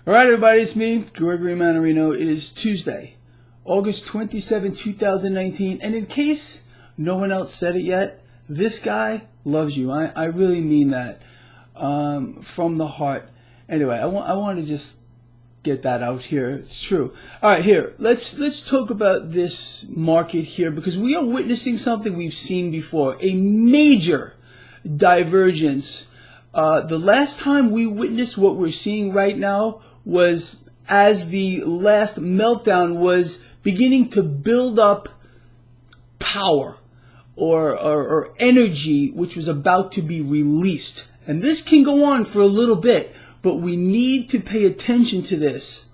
All right, everybody, it's me, Gregory Mannarino. It is Tuesday, August 27, 2019. And in case no one else said it yet, this guy loves you. I really mean that from the heart. Anyway, I want to just get that out here. It's true. All right, here, let's talk about this market here, because we are witnessing something we've seen before, a major divergence. The last time we witnessed what we're seeing right now was as the last meltdown was beginning to build up power or energy, which was about to be released. And this can go on for a little bit, but we need to pay attention to this.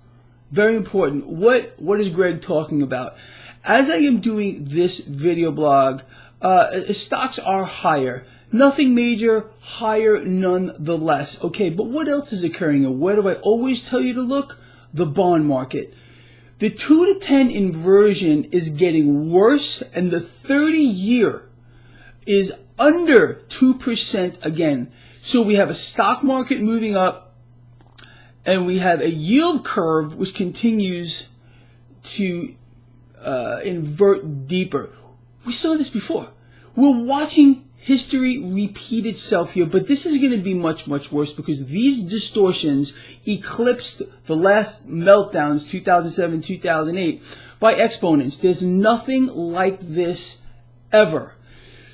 Very important. What is Greg talking about? As I am doing this video blog, stocks are higher. Nothing major, higher nonetheless. Okay, but what else is occurring? And where do I always tell you to look? The bond market. The 2 to 10 inversion is getting worse, and the 30-year is under 2% again. So we have a stock market moving up, and we have a yield curve which continues to invert deeper. We saw this before. We're watching history repeat itself here, but this is going to be much, much worse because these distortions eclipsed the last meltdowns, 2007, 2008, by exponents. There's nothing like this ever.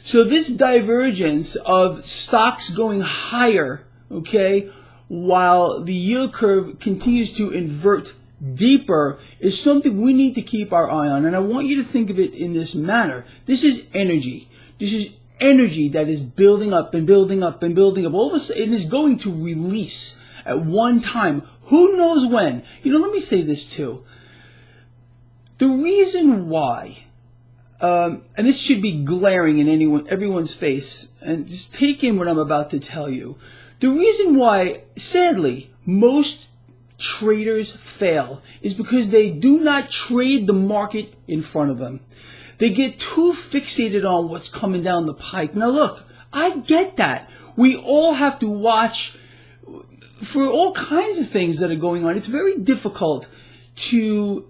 So this divergence of stocks going higher, okay, while the yield curve continues to invert deeper, is something we need to keep our eye on. And I want you to think of it in this manner. This is energy. This is energy that is building up and building up and building up. All of a sudden, it is going to release at one time. Who knows when? You know, let me say this too. The reason why, and this should be glaring in everyone's face, and just take in what I'm about to tell you. The reason why, sadly, most traders fail is because they do not trade the market in front of them. They get too fixated on what's coming down the pike. Now look, I get that. We all have to watch for all kinds of things that are going on. It's very difficult to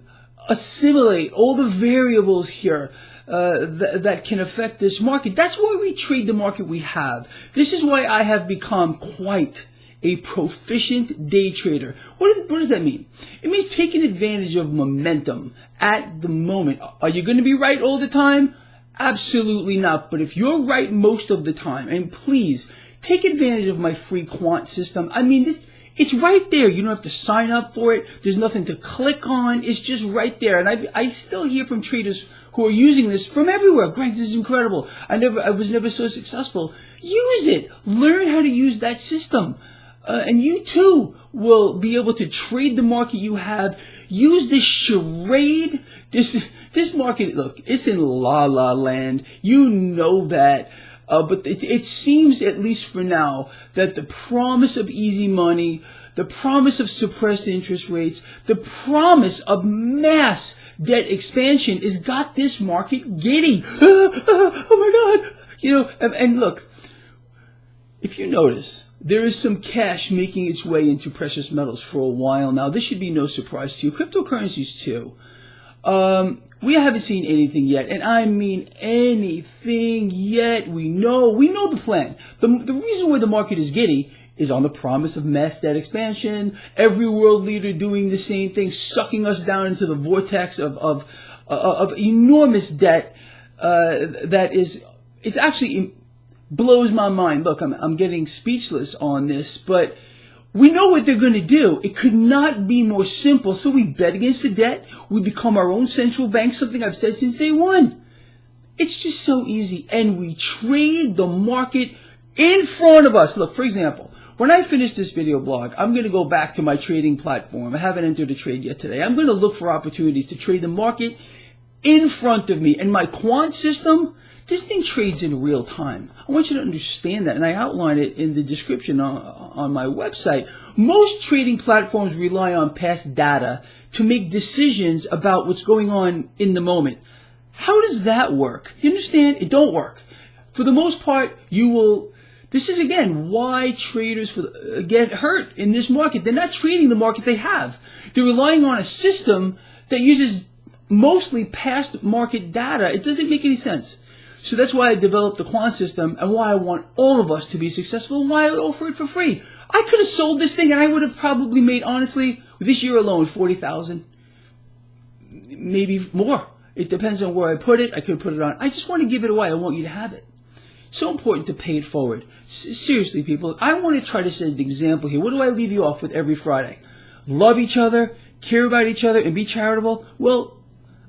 assimilate all the variables here that can affect this market. That's why we trade the market we have. This is why I have become quite a proficient day trader. What does that mean? It means taking advantage of momentum at the moment. Are you going to be right all the time? Absolutely not. But if you're right most of the time, and please take advantage of my free quant system. I mean, it's right there. You don't have to sign up for it. There's nothing to click on. It's just right there. And I still hear from traders who are using this from everywhere. Greg, this is incredible. I was never so successful. Use it. Learn how to use that system. And you too will be able to trade the market you have. Use this charade. This market, look, it's in la la land. You know that. But it seems, at least for now, that the promise of easy money, the promise of suppressed interest rates, the promise of mass debt expansion has got this market giddy. Oh my God. You know, and look, if you notice, there is some cash making its way into precious metals for a while now. This should be no surprise to you. Cryptocurrencies too. We haven't seen anything yet, and I mean anything yet. We know the plan. The reason why the market is giddy is on the promise of mass debt expansion. Every world leader doing the same thing, sucking us down into the vortex of enormous debt. It's actually blows my mind. Look, I'm getting speechless on this, but we know what they're going to do. It could not be more simple. So we bet against the debt. We become our own central bank, something I've said since day one. It's just so easy. And we trade the market in front of us. Look, for example, when I finish this video blog, I'm going to go back to my trading platform. I haven't entered a trade yet today. I'm going to look for opportunities to trade the market in front of me. And my quant system, this thing trades in real time. I want you to understand that, and I outline it in the description on my website. Most trading platforms rely on past data to make decisions about what's going on in the moment. How does that work? You understand? It don't work. For the most part, you will This is, again, why traders get hurt in this market. They're not trading the market they have. They're relying on a system that uses mostly past market data. It doesn't make any sense. So that's why I developed the quant system and why I want all of us to be successful and why I offer it for free. I could have sold this thing and I would have probably made, honestly, this year alone, 40,000, maybe more. It depends on where I put it. I could put it on. I just want to give it away. I want you to have it. So important to pay it forward. Seriously, people, I want to try to set an example here. What do I leave you off with every Friday? Love each other, care about each other, and be charitable? Well,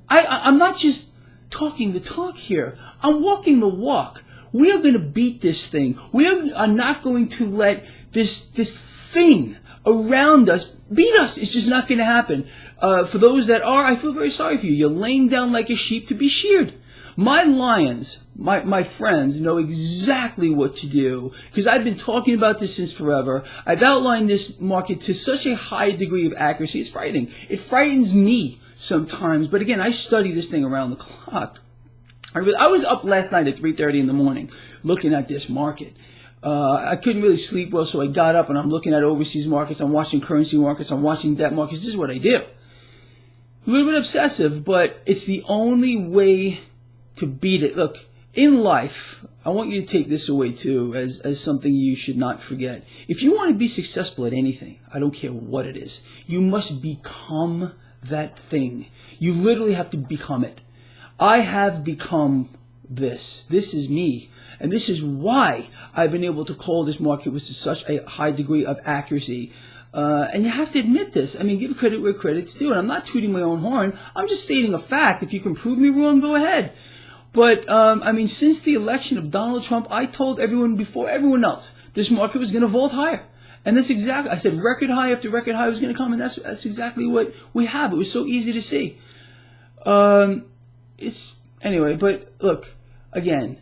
I'm not just talking the talk here. I'm walking the walk. We are going to beat this thing. We are not going to let this thing around us beat us. It's just not going to happen. For those that are, I feel very sorry for you. You're laying down like a sheep to be sheared. My lions, my friends, know exactly what to do because I've been talking about this since forever. I've outlined this market to such a high degree of accuracy. It's frightening. It frightens me sometimes. But again, I study this thing around the clock. I was up last night at 3:30 in the morning looking at this market. I couldn't really sleep well, so I got up and I'm looking at overseas markets. I'm watching currency markets. I'm watching debt markets. This is what I do. A little bit obsessive, but it's the only way to beat it. Look, in life, I want you to take this away too as something you should not forget. If you want to be successful at anything, I don't care what it is, you must become that thing. You literally have to become it. I have become this. This is me. And this is why I've been able to call this market with such a high degree of accuracy. And you have to admit this. I mean, give credit where credit's due. And I'm not tooting my own horn. I'm just stating a fact. If you can prove me wrong, go ahead. But, I mean, since the election of Donald Trump, I told everyone before everyone else, this market was going to vault higher. And that's exactly, I said record high after record high was going to come. And that's exactly what we have. It was so easy to see. Anyway, but look, again,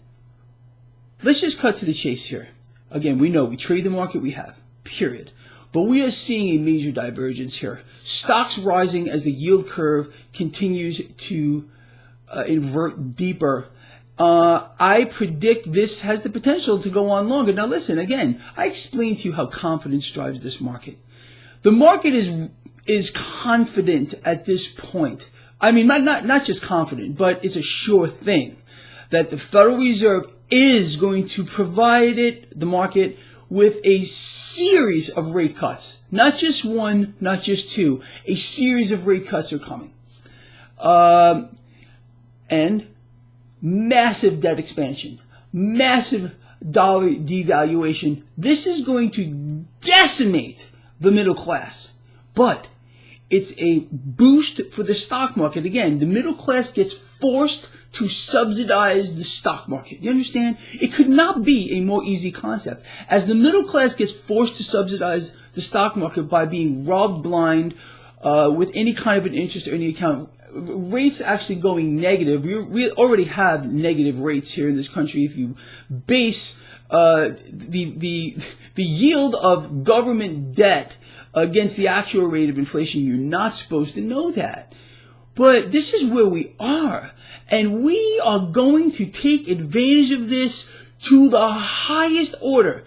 let's just cut to the chase here. Again, we know we trade the market we have, period. But we are seeing a major divergence here. Stocks rising as the yield curve continues to invert deeper. I predict this has the potential to go on longer. Now listen, again, I explained to you how confidence drives this market. The market is confident at this point. I mean, not just confident, but it's a sure thing that the Federal Reserve is going to provide the market with a series of rate cuts. Not just one, not just two. A series of rate cuts are coming. And massive debt expansion, massive dollar devaluation. This is going to decimate the middle class. But it's a boost for the stock market. Again, the middle class gets forced to subsidize the stock market. You understand? It could not be a more easy concept. As the middle class gets forced to subsidize the stock market by being robbed blind with any kind of an interest or any account, rates actually going negative. We already have negative rates here in this country. If you base the yield of government debt against the actual rate of inflation, you're not supposed to know that. But this is where we are. And we are going to take advantage of this to the highest order.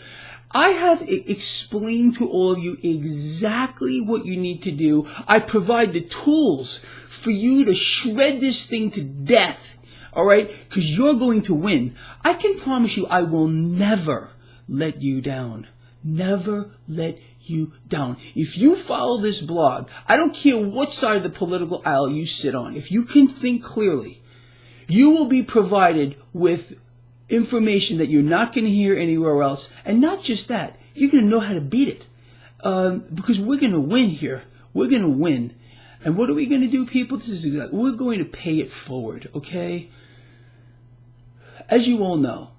I have explained to all of you exactly what you need to do. I provide the tools for you to shred this thing to death. All right? Because you're going to win. I can promise you I will never let you down. Never let you down. If you follow this blog, I don't care what side of the political aisle you sit on. If you can think clearly, you will be provided with information that you're not going to hear anywhere else. And not just that, you're going to know how to beat it. Because we're going to win here. We're going to win. And what are we going to do, people? This is exactly, we're going to pay it forward, okay? As you all know,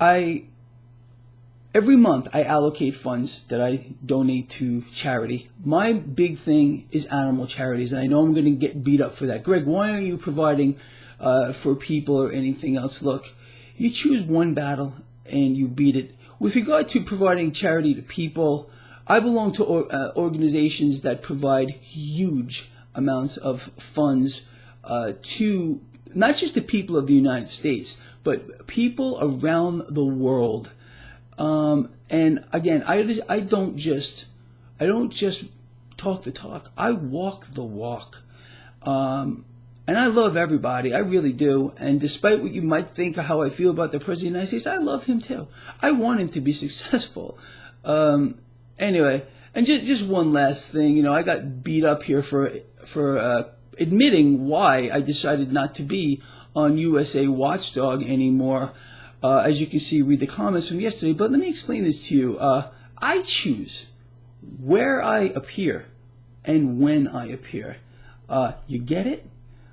every month I allocate funds that I donate to charity. My big thing is animal charities, and I know I'm going to get beat up for that. Greg, why aren't you providing for people or anything else? Look, you choose one battle and you beat it. With regard to providing charity to people, I belong to organizations that provide huge amounts of funds to not just the people of the United States, but people around the world. And again, I don't just talk the talk. I walk the walk. And I love everybody. I really do. And despite what you might think of how I feel about the President of the United States, I love him too. I want him to be successful. Anyway, and just one last thing. You know, I got beat up here for admitting why I decided not to be on USA Watchdog anymore. As you can see, read the comments from yesterday. But let me explain this to you. I choose where I appear and when I appear. You get it?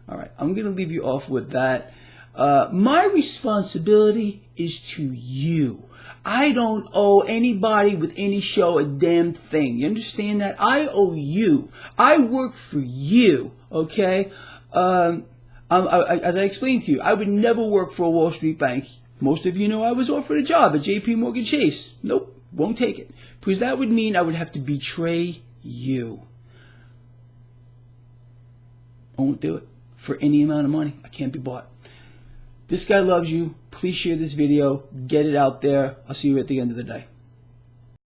All right, I'm going to leave you off with that. My responsibility is to you. I don't owe anybody with any show a damn thing. You understand that? I owe you. I work for you, okay? As I explained to you, I would never work for a Wall Street bank. Most of you know I was offered a job at JP Morgan Chase. Nope, won't take it. Because that would mean I would have to betray you. I won't do it. For any amount of money. I can't be bought. This guy loves you. Please share this video. Get it out there. I'll see you at the end of the day.